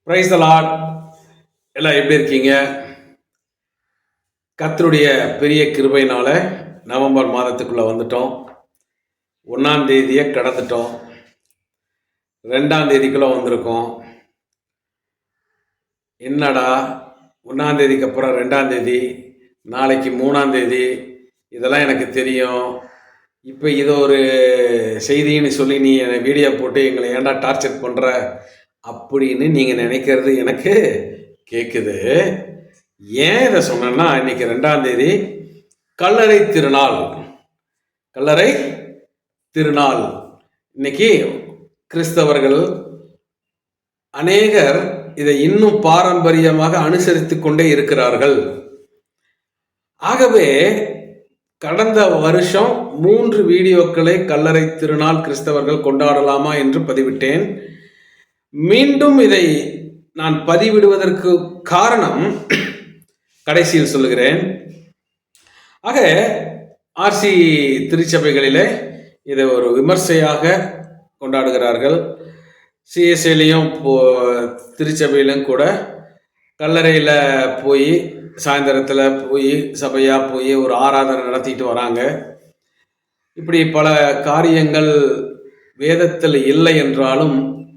Praise the Lord. எல்லாம் எப்படி இருக்கீங்க? கர்த்தருடைய பெரிய கிருபையினால நவம்பர் மாதத்துக்குள்ள வந்துட்டோம். 1ஆம் தேதியை கடந்துட்டோம். 2ஆம் தேதிக்குள்ள வந்திருக்கோம். என்னடா 1ஆம் தேதிக்கு அப்புறம் 2ஆம் தேதி, நாளைக்கு 3ஆம் தேதி, இதெல்லாம் எனக்கு தெரியும். இப்போ இதை ஒரு செய்தின்னு சொல்லி நீ வீடியோ போட்டு எங்களை ஏன்டா டார்ச்சர் பண்ணுற அப்படின்னு நீங்கள் நினைக்கிறது எனக்கு கேட்குது. ஏன் இதை சொன்னேன்னா, இன்னைக்கு 2ஆம் தேதி கல்லறை திருநாள். கல்லறை திருநாள் இன்னைக்கு கிறிஸ்தவர்கள் அநேகர் இதை இன்னும் பாரம்பரியமாக அனுசரித்து கொண்டே இருக்கிறார்கள். ஆகவே கடந்த வருஷம் 3 வீடியோக்களை கல்லறை திருநாள் கிறிஸ்தவர்கள் கொண்டாடலாமா என்று பதிவிட்டேன். மீண்டும் இதை நான் பதிவிடுவதற்கு காரணம் கடைசியில் சொல்லுகிறேன். ஆக ஆர்சி திருச்சபைகளிலே இதை ஒரு விமர்சையாக கொண்டாடுகிறார்கள். சிஎஸ்ஏலையும் திருச்சபையிலும் கூட கல்லறையில் போய் சாயந்தரத்தில் போய் சபையாக போய் ஒரு ஆராதனை நடத்திட்டு வராங்க. இப்படி பல காரியங்கள் வேதத்தில் இல்லை என்றாலும்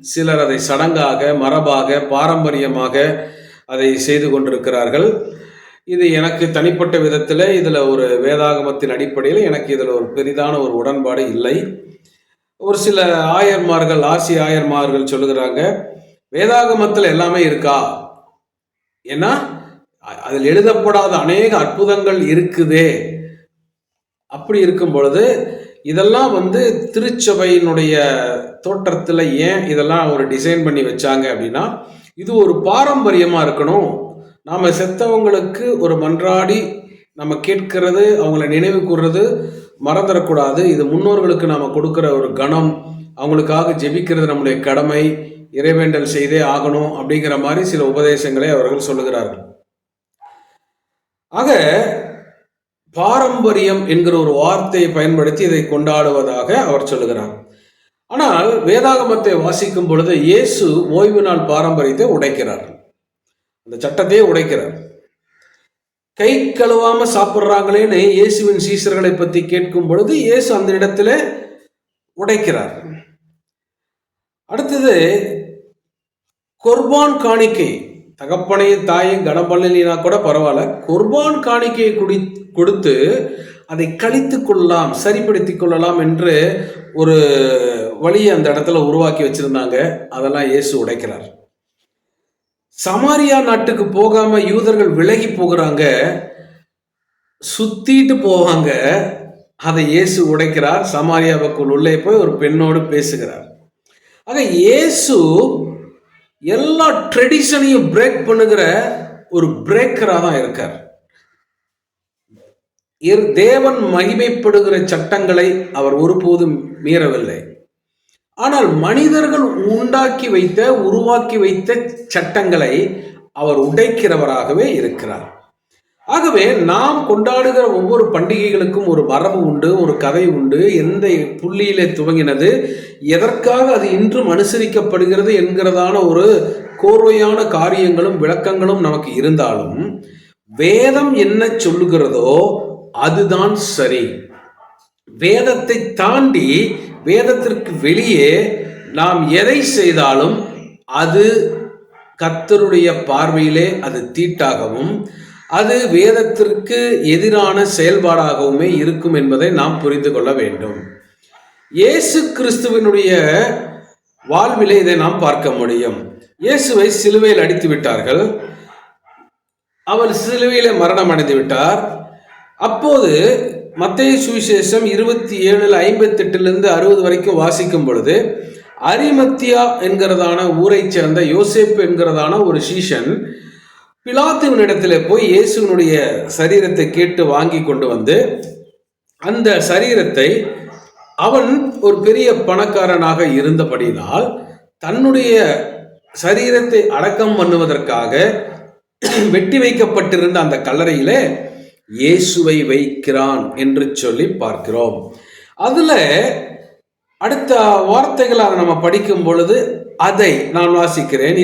சிலர் அதை சடங்காக, மரபாக, பாரம்பரியமாக அதை செய்து கொண்டிருக்கிறார்கள். இது எனக்கு தனிப்பட்ட விதத்தில் இதில் ஒரு வேதாகமத்தின் அடிப்படையில் எனக்கு இதில் ஒரு பெரிதான ஒரு உடன்பாடு இல்லை. ஒரு சில ஆயர்மார்கள், ஆர்சி ஆயர்மார்கள் சொல்லுகிறாங்க, வேதாகமத்தில் எல்லாமே இருக்கா? ஏன்னா அதில் எழுதப்படாத அநேக அற்புதங்கள் இருக்குதே. அப்படி இருக்கும் பொழுது இதெல்லாம் திருச்சபையினுடைய தோற்றத்தில் ஏன் இதெல்லாம் ஒரு டிசைன் பண்ணி வச்சாங்க அப்படின்னா, இது ஒரு பாரம்பரியமாக இருக்கணும். நாம் செத்தவங்களுக்கு ஒரு மன்றாடி நம்ம கேட்கறது, அவங்கள நினைவு கூறுறது மறந்துடக்கூடாது. இது முன்னோர்களுக்கு நாம் கொடுக்குற ஒரு கணம், அவங்களுக்காக ஜெபிக்கிறது நம்முடைய கடமை, இறைவேண்டல் செய்தே ஆகணும் அப்படிங்கிற மாதிரி சில உபதேசங்களை அவர்கள் சொல்லுகிறார்கள். ஆக பாரம்பரியம் என்கிற ஒரு வார்த்தையை பயன்படுத்தி இதை கொண்டாடுவதாக அவர் சொல்லுகிறார். ஆனால் வேதாகமத்தை வாசிக்கும் பொழுது இயேசு ஓய்வு நாள் பாரம்பரியத்தை உடைக்கிறார், அந்த சட்டத்தையே உடைக்கிறார். கை கழுவாம சாப்பிட்றாங்களேன்னு இயேசுவின் சீசர்களை பற்றி கேட்கும் பொழுது இயேசு அந்த இடத்துல உடைக்கிறார். அடுத்தது குர்பான் காணிக்கை, தகப்பனையும் தாயும் கனம் பண்ணலினா கூட பரவாயில்ல, குர்பான் காணிக்கையை கொடுத்து அதை கழித்து கொள்ளலாம், சரிப்படுத்தி கொள்ளலாம் என்று ஒரு வழியை அந்த இடத்துல உருவாக்கி வச்சிருந்தாங்க. அதெல்லாம் இயேசு உடைக்கிறார். சமாரியா நாட்டுக்கு போகாம யூதர்கள் விலகி போகிறாங்க, சுத்திட்டு போவாங்க, அதை இயேசு உடைக்கிறார். சமாரியாவுக்குள் உள்ளே போய் ஒரு பெண்ணோடு பேசுகிறார். ஆக இயேசு எல்லா ட்ரெடிஷனையும் பிரேக் பண்ணுகிற ஒரு பிரேக்கரா தான் இருக்கார். தேவன் மகிமைப்படுகிற சட்டங்களை அவர் ஒருபோதும் மீறவில்லை. ஆனால் மனிதர்கள் உருவாக்கி வைத்த சட்டங்களை அவர் உடைக்கிறவராகவே இருக்கிறார். ஆகவே நாம் கொண்டாடுகிற ஒவ்வொரு பண்டிகைகளுக்கும் ஒரு மரபு உண்டு, ஒரு கதை உண்டு. எந்த புள்ளியிலே துவங்கினது, எதற்காக அது இன்றும் அனுசரிக்கப்படுகிறது என்கிறதான ஒரு கோர்வையான காரியங்களும் விளக்கங்களும் நமக்கு இருந்தாலும், வேதம் என்ன சொல்லுகிறதோ அதுதான் சரி. வேதத்தை தாண்டி, வேதத்திற்கு வெளியே நாம் எதை செய்தாலும் அது கர்த்தருடைய பார்வையிலே அது தீட்டாகவும், அது வேதத்திற்கு எதிரான செயல்பாடாகவுமே இருக்கும் என்பதை நாம் புரிந்து கொள்ள வேண்டும். இயேசு கிறிஸ்துவினுடைய வாழ்விலே இதை நாம் பார்க்க முடியும். இயேசுவை சிலுவையில் அடித்து விட்டார்கள், அவர் சிலுவையிலே மரணம் அடைந்து விட்டார். அப்போது மத்தேயு சுவிசேஷம் 27:58 60 வரைக்கும் வாசிக்கும் பொழுது, அரிமத்தியா என்கிறதான ஊரை சேர்ந்த யோசேப்பு என்கிறதான ஒரு சீஷன் பிலாத்துவினிடத்தில் போய் இயேசுவினுடைய சரீரத்தை கேட்டு வாங்கி கொண்டு வந்து, அந்த சரீரத்தை அவன் ஒரு பெரிய பணக்காரனாக இருந்தபடியினால் தன்னுடைய சரீரத்தை அடக்கம் பண்ணுவதற்காக வெட்டி வைக்கப்பட்டிருந்த அந்த கல்லறையிலே இயேசுவை வைக்கிறான் என்று சொல்லி பார்க்கிறோம். அதுல அடுத்த வார்த்தைகளை நம்ம படிக்கும் பொழுது அதை நான் வாசிக்கிறேன்.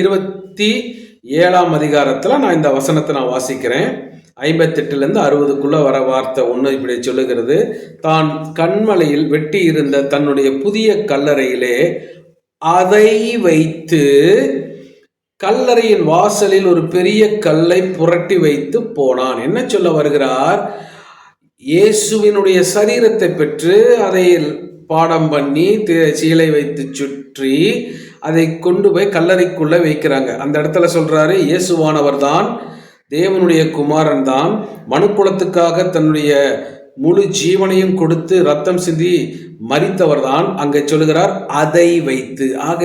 57ஆம் அதிகாரத்தில் நான் இந்த வசனத்தை நான் வாசிக்கிறேன். 58லேருந்து 60க்குள்ள வர வார்த்தை ஒன்று இப்படி சொல்லுகிறது. தான் கண்மலையில் வெட்டி இருந்த தன்னுடைய புதிய கல்லறையிலே அதை வைத்து கல்லறையின் வாசலில் ஒரு பெரிய கல்லை புரட்டி வைத்து போனான். என்ன சொல்ல வருகிறார்? இயேசுவினுடைய சரீரத்தை பெற்று அதை பாடம் பண்ணி சீலை வைத்து சுற்றி அதை கொண்டு போய் கல்லறைக்குள்ள வைக்கிறாங்க. அந்த இடத்துல சொல்றாரு, இயேசுவானவர் தான், தேவனுடைய குமாரன் தான், மனுக்குலத்துக்காக தன்னுடைய முழு ஜீவனையும் கொடுத்து ரத்தம் சிந்தி மரித்தவர் தான். அங்கே சொல்லுகிறார் அதை வைத்து. ஆக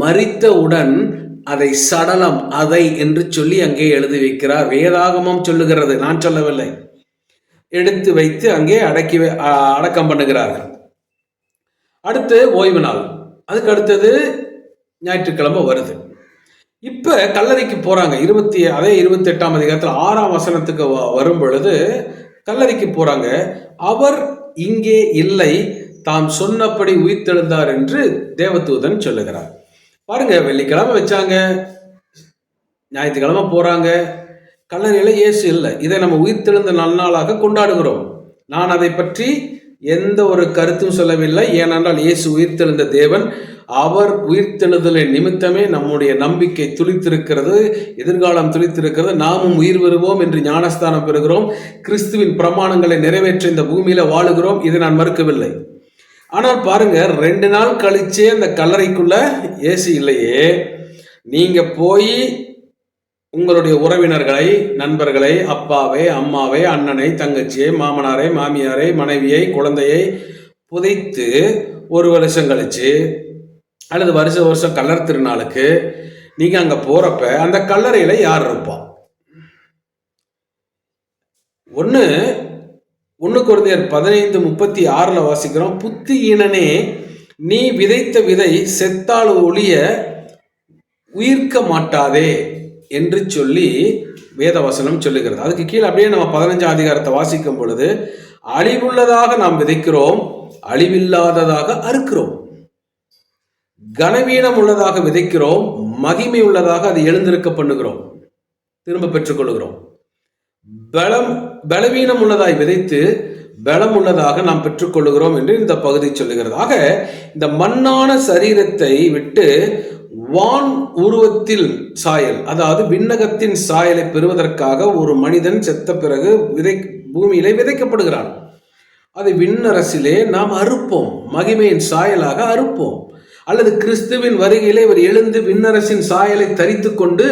மரித்தவுடன் அதை சடலம் அதை என்று சொல்லி அங்கே எழுதி வைக்கிறார். வேதாகமம் சொல்லுகிறது, நான் சொல்லவில்லை. எடுத்து வைத்து அங்கே அடக்கம் பண்ணுகிறார்கள். அடுத்து ஓய்வு நாள், அதுக்கு அடுத்தது ஞாயிற்றுக்கிழமை வருது. இப்ப கல்லறைக்கு போறாங்க. 28ஆம் அதிகாரத்தில் 6ஆம் வசனத்துக்கு வரும் பொழுது கல்லறைக்கு போறாங்க. அவர் இங்கே இல்லை, தாம் சொன்னபடி உயிர்த்தெழுந்தார் என்று தேவதூதன் சொல்லுகிறார். பாருங்க, வெள்ளிக்கிழமை வச்சாங்க, ஞாயிற்றுக்கிழமை போறாங்க, கல்லறையில இயேசு இல்லை. இதை நம்ம உயிர்த்தெழுந்த நன்னாளாக கொண்டாடுகிறோம். நான் அதை பற்றி எந்த ஒரு கருத்தும் சொல்லவில்லை. ஏனென்றால் இயேசு உயிர்த்தெழுந்த தேவன். அவர் உயிர்த்தெழுதலின் நிமித்தமே நம்முடைய நம்பிக்கை துளித்திருக்கிறது, எதிர்காலம் துளித்திருக்கிறது. நாமும் உயிர் வருவோம் என்று ஞானஸ்தானம் பெறுகிறோம். கிறிஸ்துவின் பிரமாணங்களை நிறைவேற்ற இந்த பூமியில வாழுகிறோம். இதை நான் மறுக்கவில்லை. ஆனால் பாருங்க, 2 நாள் கழிச்சே அந்த கல்லறைக்குள்ள இயேசு இல்லையே. நீங்க போய் உங்களுடைய உறவினர்களை, நண்பர்களை, அப்பாவை, அம்மாவை, அண்ணனை, தங்கச்சியை, மாமனாரை, மாமியாரை, மனைவியை, குழந்தையை புதைத்து 1 வருஷம் கழிச்சு அல்லது வருஷம் கல்லறை திருநாளுக்கு நீங்க அங்க போறப்ப அந்த கல்லறையில யார் இருப்பா? 1 கொரிந்தியர் 15:36 வாசிக்கிறோம். புத்தியீனனே, நீ விதைத்த விதை செத்தால் ஒழிய உயிர்க்க மாட்டாதே என்று சொல்லி வேதவசனம் சொல்லுகிறது. அதுக்கு கீழே அப்படியே நம்ம 15ஆம் அதிகாரத்தை வாசிக்கும் பொழுது, அழிவுள்ளதாக நாம் விதைக்கிறோம், அழிவில்லாததாக அறுக்கிறோம். கனவீனம் உள்ளதாக விதைக்கிறோம், மகிமை உள்ளதாக அதை எழுந்திருக்க பண்ணுகிறோம், திரும்ப பெற்றுக்கொள்கிறோம். பலவீனம் உள்ளதாய் விதைத்து பலம் உள்ளதாக நாம் பெற்றுக்கொள்கிறோம் என்று இந்த பகுதி சொல்லுகிறது. ஆக இந்த மண்ணான சரீரத்தை விட்டு வான் உருவத்தில் சாயல், அதாவது விண்ணகத்தின் சாயலை பெறுவதற்காக ஒரு மனிதன் செத்த பிறகு பூமியிலே விதைக்கப்படுகிறான். அதை விண்ணரசிலே நாம் அறுப்போம், மகிமையின் சாயலாக அறுப்போம். அல்லது கிறிஸ்துவின் வருகையிலே இவர் எழுந்து விண்ணரசின் சாயலை தரித்து கொண்டு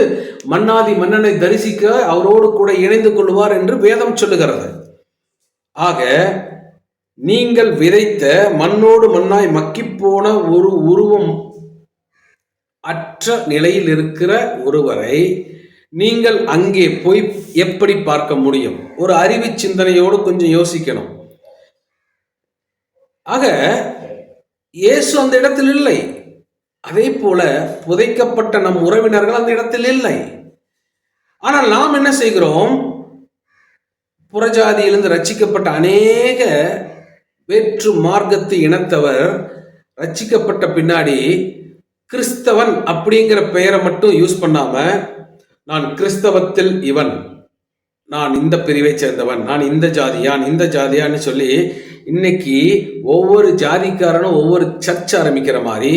மன்னாதி மன்னனை தரிசிக்க அவரோடு கூட இணைந்து கொள்வார் என்று வேதம் சொல்லுகிறது. ஆக நீங்கள் விதைத்த மண்ணோடு மண்ணாய் மக்கிப்போன ஒரு உருவம் அற்ற நிலையில் இருக்கிற ஒருவரை நீங்கள் அங்கே போய் எப்படி பார்க்க முடியும்? ஒரு அறிவு சிந்தனையோடு கொஞ்சம் யோசிக்கணும். ஆக இயேசு அந்த இடத்தில் இல்லை. அதே போல புதைக்கப்பட்ட நம் உறவினர்கள் அந்த இடத்தில் இல்லை. ஆனால் நாம் என்ன செய்கிறோம்? புறஜாதியிலிருந்து ரட்சிக்கப்பட்ட அநேக வேற்று மார்க்கத்து இனத்தவர் ரட்சிக்கப்பட்ட பின்னாடி கிறிஸ்தவன் அப்படிங்கிற பெயரை மட்டும் யூஸ் பண்ணாம, நான் கிறிஸ்தவத்தில் இவன், நான் இந்த பிரிவை சேர்ந்தவன், நான் இந்த ஜாதியான்னு சொல்லி இன்னைக்கு ஒவ்வொரு ஜாதிக்காரனும் ஒவ்வொரு சர்ச் ஆரம்பிக்கிற மாதிரி,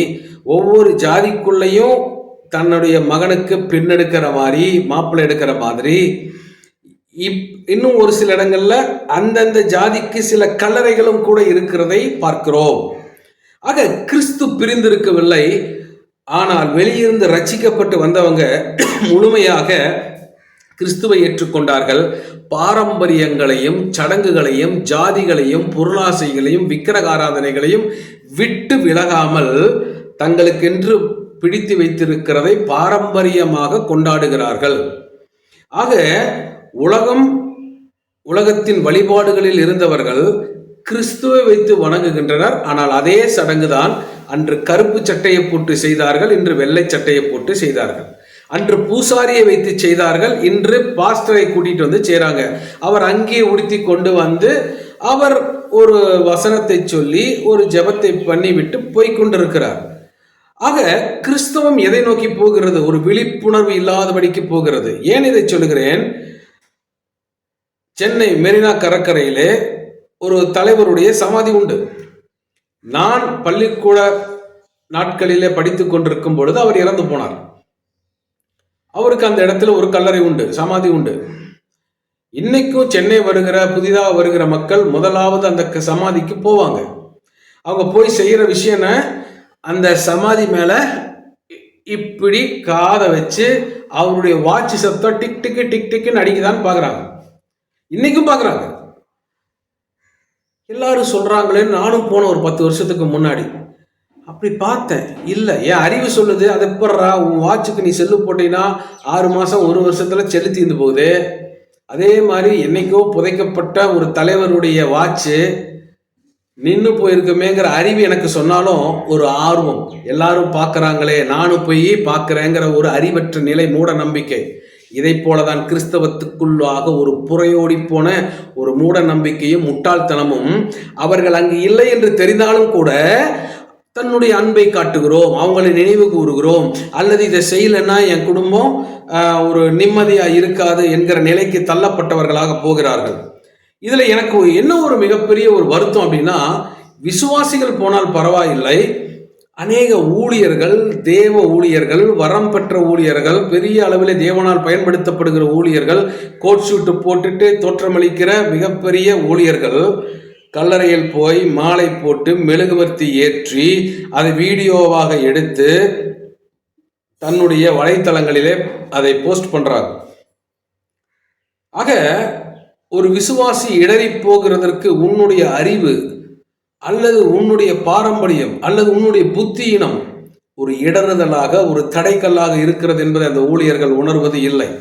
ஒவ்வொரு ஜாதிக்குள்ளேயும் தன்னுடைய மகனுக்கு பெண் எடுக்கிற மாதிரி, மாப்பிள்ளை எடுக்கிற மாதிரி, இன்னும் ஒரு சில இடங்கள்ல அந்தந்த ஜாதிக்கு சில கல்லறைகளும் கூட இருக்கிறதை பார்க்கிறோம். ஆக கிறிஸ்து பிரிந்திருக்கவில்லை. ஆனால் வெளியிருந்து ரட்சிக்கப்பட்டு வந்தவங்க முழுமையாக கிறிஸ்துவை ஏற்றுக்கொண்டார்கள். பாரம்பரியங்களையும் சடங்குகளையும் ஜாதிகளையும் பொருளாசைகளையும் விக்கிரக ஆராதனைகளையும் விட்டு விலகாமல் தங்களுக்கென்று பிடித்து வைத்திருக்கிறதை பாரம்பரியமாக கொண்டாடுகிறார்கள். ஆக உலகத்தின் வழிபாடுகளில் இருந்தவர்கள் கிறிஸ்துவை வைத்து வணங்குகின்றனர். ஆனால் அதே சடங்குதான் அன்று கருப்பு சட்டையை போட்டு செய்தார்கள், இன்று வெள்ளை சட்டையை போட்டு செய்தார்கள். அன்று பூசாரியை வைத்து செய்தார்கள், இன்று பாஸ்டரை கூட்டிட்டு வந்து செய்றாங்க. அவர் அங்கே உடுத்தி கொண்டு வந்து அவர் ஒரு வசனத்தை சொல்லி ஒரு ஜெபத்தை பண்ணிவிட்டு போய்கொண்டிருக்கிறார். ஆக கிறிஸ்தவம் எதை நோக்கி போகிறது? ஒரு விழிப்புணர்வு இல்லாதபடிக்கு போகிறது. ஏன் இதை சொல்லுகிறேன்? சென்னை மெரினா கடற்கரையிலே ஒரு தலைவருடைய சமாதி உண்டு. நான் பள்ளிக்கூட நாட்களிலே படித்துக் கொண்டிருக்கும் பொழுது அவர் இறந்து போனார். அவருக்கு அந்த இடத்துல ஒரு கல்லறை உண்டு, சமாதி உண்டு. இன்னைக்கும் சென்னை வருகிற புதிதாக வருகிற மக்கள் முதலாவது அந்த சமாதிக்கு போவாங்க. அவங்க போய் செய்யற விஷயம், அந்த சமாதி மேல இப்படி காதை வச்சு அவருடைய வாட்ச் சத்தம் டிக் டிக்கு டிக் டிக்குன்னு அடிக்குதான்னு பாக்குறாங்க. இன்னைக்கும் பாக்குறாங்க. எல்லாரும் சொல்றாங்களேன்னு நானும் போன ஒரு 10 வருஷத்துக்கு முன்னாடி அப்படி பார்த்தேன். இல்லை, என் அறிவு சொல்லுது அதை எப்பட்றா உன் வாட்சுக்கு நீ செல்லு போட்டீங்கன்னா 6 மாசம் 1 வருஷத்துல செல்லு தீர்ந்து போகுது. அதே மாதிரி என்னைக்கோ புதைக்கப்பட்ட ஒரு தலைவருடைய வாட்சு நின்று போயிருக்குமேங்கிற அறிவு எனக்கு சொன்னாலும் ஒரு ஆர்வம், எல்லாரும் பார்க்கறாங்களே நானும் போய் பார்க்கிறேங்கிற ஒரு அறிவற்ற நிலை, மூட நம்பிக்கை. இதை போலதான் கிறிஸ்தவத்துக்குள்ளாக ஒரு புறையோடி போன ஒரு மூட நம்பிக்கையும் முட்டாள்தனமும். அவர்கள் அங்கு இல்லை என்று தெரிந்தாலும் கூட தன்னுடைய அன்பை காட்டுகிறோம், அவங்களை நினைவு கூறுகிறோம், அல்லது இதை செய்யலைன்னா என் குடும்பம் ஒரு நிம்மதியா இருக்காது என்கிற நிலைக்கு தள்ளப்பட்டவர்களாக போகிறார்கள். இதுல எனக்கு என்ன ஒரு மிகப்பெரிய ஒரு வருத்தம் அப்படின்னா, விசுவாசிகள் போனால் பரவாயில்லை, அநேக ஊழியர்கள், தேவ ஊழியர்கள், வரம் பெற்ற ஊழியர்கள், பெரிய அளவில் தேவனால் பயன்படுத்தப்படுகிற ஊழியர்கள், கோட் ஷூட்டு போட்டுட்டு தோற்றமளிக்கிற மிகப்பெரிய ஊழியர்கள் கல்லறையில் போய் மாலை போட்டு மெழுகுவர்த்தி ஏற்றி அதை வீடியோவாக எடுத்து தன்னுடைய வலைத்தளங்களிலே அதை போஸ்ட் பண்றாங்க. ஆக ஒரு விசுவாசி இடறி போகிறதற்கு உன்னுடைய அறிவு அல்லது உன்னுடைய பாரம்பரியம் அல்லது உன்னுடைய புத்தியினம் ஒரு இடறுதலாக, ஒரு தடைக்கல்லாக இருக்கிறது என்பதை அந்த ஊழியர்கள் உணர்வது இல்லை.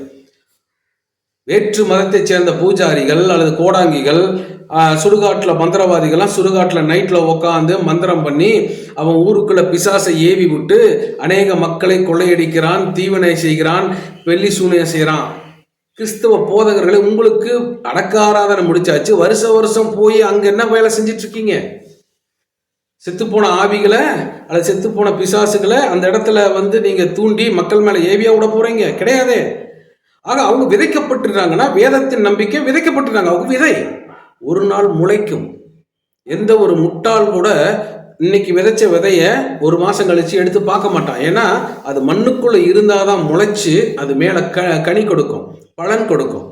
வேற்று மதத்தைச் சேர்ந்த பூஜாரிகள் அல்லது கோடாங்கிகள், சுடுகாட்டில் மந்திரவாதிகள்லாம் சுடுகாட்டில் நைட்டில் உட்காந்து மந்திரம் பண்ணி அவன் ஊருக்குள்ள பிசாசை ஏவி விட்டு அநேக மக்களை கொள்ளையடிக்கிறான், தீவினை செய்கிறான், வெள்ளி சூனியம் செய்கிறான். கிறிஸ்தவ போதகர்களை உங்களுக்கு அடக்க ஆராதனை முடிச்சாச்சு, வருஷம் போய் அங்க என்ன வேலை செஞ்சிட்டு இருக்கீங்க? செத்துப்போன ஆவிகளை அல்லது செத்துப்போன பிசாசுகளை அந்த இடத்துல நீங்க தூண்டி மக்கள் மேல ஏவியா விட போறீங்க? கிடையாதே. ஆக அவங்க விதைக்கப்பட்டிருக்காங்கன்னா, வேதத்தின் நம்பிக்கை விதைக்கப்பட்டிருக்காங்க. அவங்க விதை ஒரு நாள் முளைக்கும். எந்த ஒரு முட்டாள் கூட இன்னைக்கு விதைச்ச விதைய ஒரு மாசம் கழிச்சு எடுத்து பார்க்க மாட்டான். ஏன்னா அது மண்ணுக்குள்ள இருந்தாதான் முளைச்சு அது மேல கனி கொடுக்கும், பலன் கொடுக்கும்.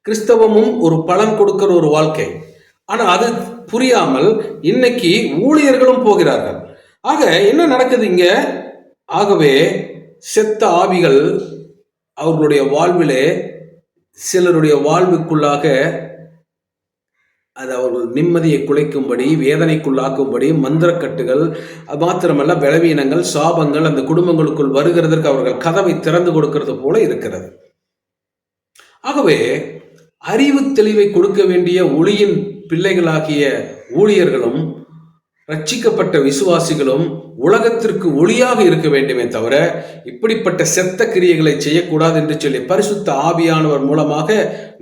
கிறிஸ்தவமும் ஒரு பலன் கொடுக்கிற ஒரு வாழ்க்கை. ஆனா அது புரியாமல் இன்னைக்கு ஊழியர்களும் போகிறார்கள். ஆக என்ன நடக்குது இங்க? ஆகவே செத்த ஆவிகள் அவர்களுடைய வாழ்விலே, சிலருடைய வாழ்வுக்குள்ளாக அது அவர்கள் நிம்மதியை குலைக்கும்படி, வேதனைக்குள்ளாக்கும்படி மந்திரக்கட்டுகள், மாத்திரமல்ல பலவீனங்கள், சாபங்கள் அந்த குடும்பங்களுக்குள் வருகிறதற்கு அவர்கள் கதவை திறந்து கொடுக்கிறது போல இருக்கிறது. ஆகவே அறிவு தெளிவை கொடுக்க வேண்டிய ஒளியின் பிள்ளைகளாகிய ஊழியர்களும் ரட்சிக்கப்பட்ட விசுவாசிகளும் உலகத்திற்கு ஒளியாக இருக்க வேண்டுமே தவிர இப்படிப்பட்ட செத்த கிரியைகளை செய்யக்கூடாது என்று சொல்லி பரிசுத்த ஆவியானவர் மூலமாக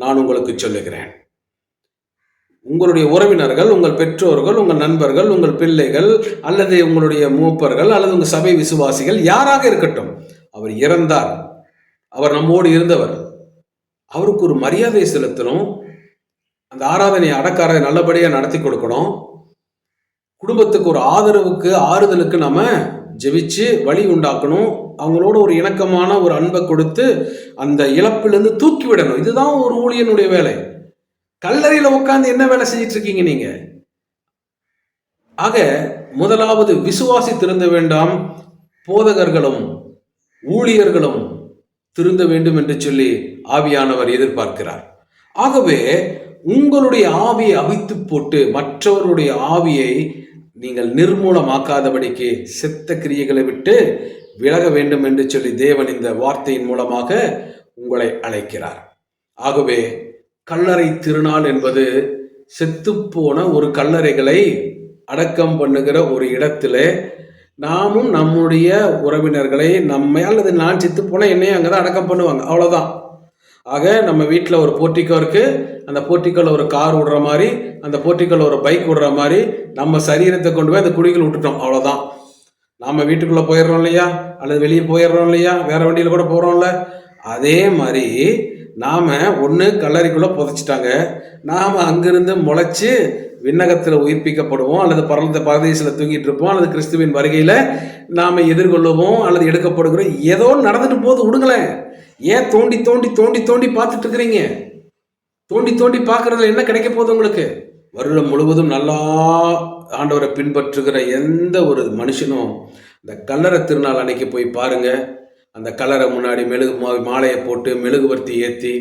நான் உங்களுக்கு சொல்லுகிறேன். உங்களுடைய உறவினர்கள், உங்கள் பெற்றோர்கள், உங்கள் நண்பர்கள், உங்கள் பிள்ளைகள் அல்லது உங்களுடைய மூப்பர்கள் அல்லது உங்கள் சபை விசுவாசிகள் யாராக இருக்கட்டும், அவர் இறந்தார், அவர் நம்மோடு இருந்தவர், அவருக்கு ஒரு மரியாதை செலுத்தணும். அந்த ஆராதனையை அடக்காரதை நல்லபடியாக நடத்தி கொடுக்கணும். குடும்பத்துக்கு ஒரு ஆதரவுக்கு, ஆறுதலுக்கு நம்ம ஜெபிச்சு வழி உண்டாக்கணும். அவங்களோட ஒரு இணக்கமான ஒரு அன்பை கொடுத்து அந்த இழப்பிலிருந்து தூக்கி விடணும். இதுதான் ஒரு ஊழியனுடைய வேலை. கல்லறையில உட்காந்து என்ன வேலை செஞ்சிட்டு இருக்கீங்க நீங்க? ஆக முதலாவது விசுவாசி திருந்த வேண்டாம், போதகர்களும் ஊழியர்களும் திருந்த வேண்டும் என்று சொல்லி ஆவியானவர் எதிர்பார்க்கிறார். ஆகவே உங்களுடைய ஆவியை அவித்து போட்டு மற்றவருடைய ஆவியை நீங்கள் நிர்மூலமாக்காதபடிக்கு செத்த கிரியைகளை விட்டு விலக வேண்டும் என்று சொல்லி தேவன் இந்த வார்த்தையின் மூலமாக உங்களை அழைக்கிறார். ஆகவே கல்லறை திருநாள் என்பது செத்துப்போன ஒரு கல்லறைகளை அடக்கம் பண்ணுகிற ஒரு இடத்துல நாமும் நம்முடைய உறவினர்களை, நம்மை அல்லது நான் செத்து போன என்னையும் அங்கதான் அடக்கம் பண்ணுவாங்க, அவ்வளவுதான். ஆக நம்ம வீட்டில் ஒரு போர்ட்டிக்கோ இருக்கு, அந்த போர்ட்டிக்கோல ஒரு கார் விடுற மாதிரி, அந்த போர்ட்டிக்கோல ஒரு பைக் விடுற மாதிரி நம்ம சரீரத்தை கொண்டு போய் அந்த குழிகள் விட்டுட்டோம், அவ்வளோதான். நாம் வீட்டுக்குள்ளே போயிடுறோம் இல்லையா, அல்லது வெளியே போயிடுறோம் இல்லையா, வேறு வண்டியில் கூட போகிறோம்ல, அதே மாதிரி நாம் ஒன்று கல்லறைக்குள்ளே புதைச்சிட்டாங்க, நாம் அங்கிருந்து முளைச்சி விண்ணகத்தில் உயிர்ப்பிக்கப்படுவோம், அல்லது பரதேசில் தூங்கிட்டு இருப்போம், அல்லது கிறிஸ்துவின் வருகையில் நாம் எதிர்கொள்ளுவோம், அல்லது எடுக்கப்படுகிறோம். ஏதோ நடந்துட்டு போது, விடுங்களேன். ஏன் தோண்டி தோண்டி தோண்டி தோண்டி பார்த்துட்டு இருக்கிறீங்க? தோண்டி தோண்டி பார்க்கறதுல என்ன கிடைக்க போகுது உங்களுக்கு? வருடம் முழுவதும் நல்லா ஆண்டவரை பின்பற்றுகிற எந்த ஒரு மனுஷனும் இந்த கல்லறை திருநாள் அன்னைக்கு போய் பாருங்க. அந்த கல்லறை முன்னாடி மாலையை போட்டு மெழுகுவர்த்தி ஏற்றி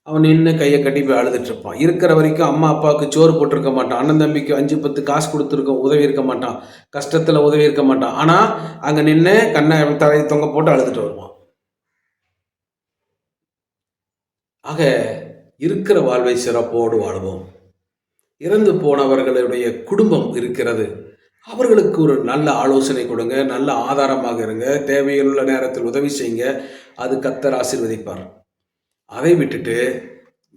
அவன் நின்று கையை கட்டி போய் அழுதுட்டு இருப்பான். இருக்கிற வரைக்கும் அம்மா அப்பாவுக்கு சோறு போட்டிருக்க மாட்டான், அண்ணன் தம்பிக்கு 5-10 காசு கொடுத்துருக்க உதவி இருக்க மாட்டான், கஷ்டத்தில் உதவி இருக்க மாட்டான். ஆனால் அங்கே நின்று கண்ணை தலையை தொங்க போட்டு அழுதுட்டு வருவான். ஆக இருக்கிற வாழ்வை சிறப்போடு வாழ்வோம். இறந்து போனவர்களுடைய குடும்பம் இருக்கிறது, அவர்களுக்கு ஒரு நல்ல ஆலோசனை கொடுங்க, நல்ல ஆதாரமாக இருங்க, தேவையுள்ள நேரத்தில் உதவி செய்யுங்க. அது கர்த்தர் ஆசீர்வதிப்பார். அதை விட்டுட்டு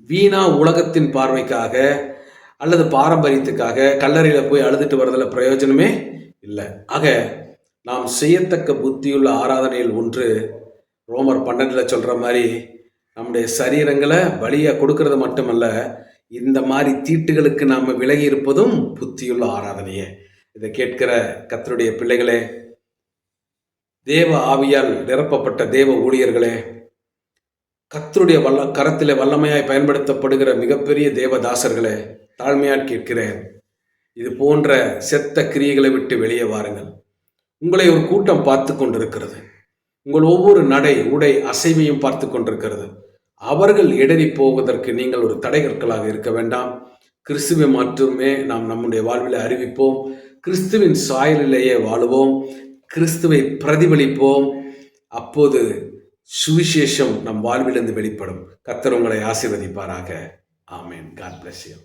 வீணா உலகத்தின் பார்வைக்காக அல்லது பாரம்பரியத்துக்காக கல்லறையில் போய் அழுதுட்டு வரதில் பிரயோஜனமே இல்லை. ஆக நாம் செய்யத்தக்க புத்தியுள்ள ஆராதனையில் ஒன்று, ரோமர் 12 சொல்கிற மாதிரி நம்முடைய சரீரங்களை பலியாக கொடுக்கறது மட்டுமல்ல, இந்த மாதிரி தீட்டுகளுக்கு நாம் விலகி இருப்பதும் புத்தியுள்ள ஆராதனையே. இதை கேட்கிற கர்த்தருடைய பிள்ளைகளே, தேவ ஆவியால் நிரப்பப்பட்ட தேவ ஊழியர்களே, கர்த்தருடைய கரத்திலே வல்லமையாய் பயன்படுத்தப்படுகிற மிகப்பெரிய தேவதாசர்களே, தாழ்மையால் கேட்கிறேன், இது போன்ற செத்த கிரியைகளை விட்டு வெளியே வாருங்கள். உங்களை ஒரு கூட்டம் பார்த்து கொண்டிருக்கிறது. உங்கள் ஒவ்வொரு நடை உடை அசைவையும் பார்த்து கொண்டிருக்கிறது. அவர்கள் இடறி போவதற்கு நீங்கள் ஒரு தடைகற்களாக இருக்க வேண்டாம். கிறிஸ்துவை மட்டுமே நாம் நம்முடைய வாழ்வில் அறிவிப்போம். கிறிஸ்துவின் சாயலிலேயே வாழுவோம். கிறிஸ்துவை பிரதிபலிப்போம். அப்போது சுவிசேஷம் நம் வாழ்விலிருந்து வெளிப்படும். கர்த்தர் உங்களை ஆசீர்வதிப்பாராக. ஆமென். God bless you.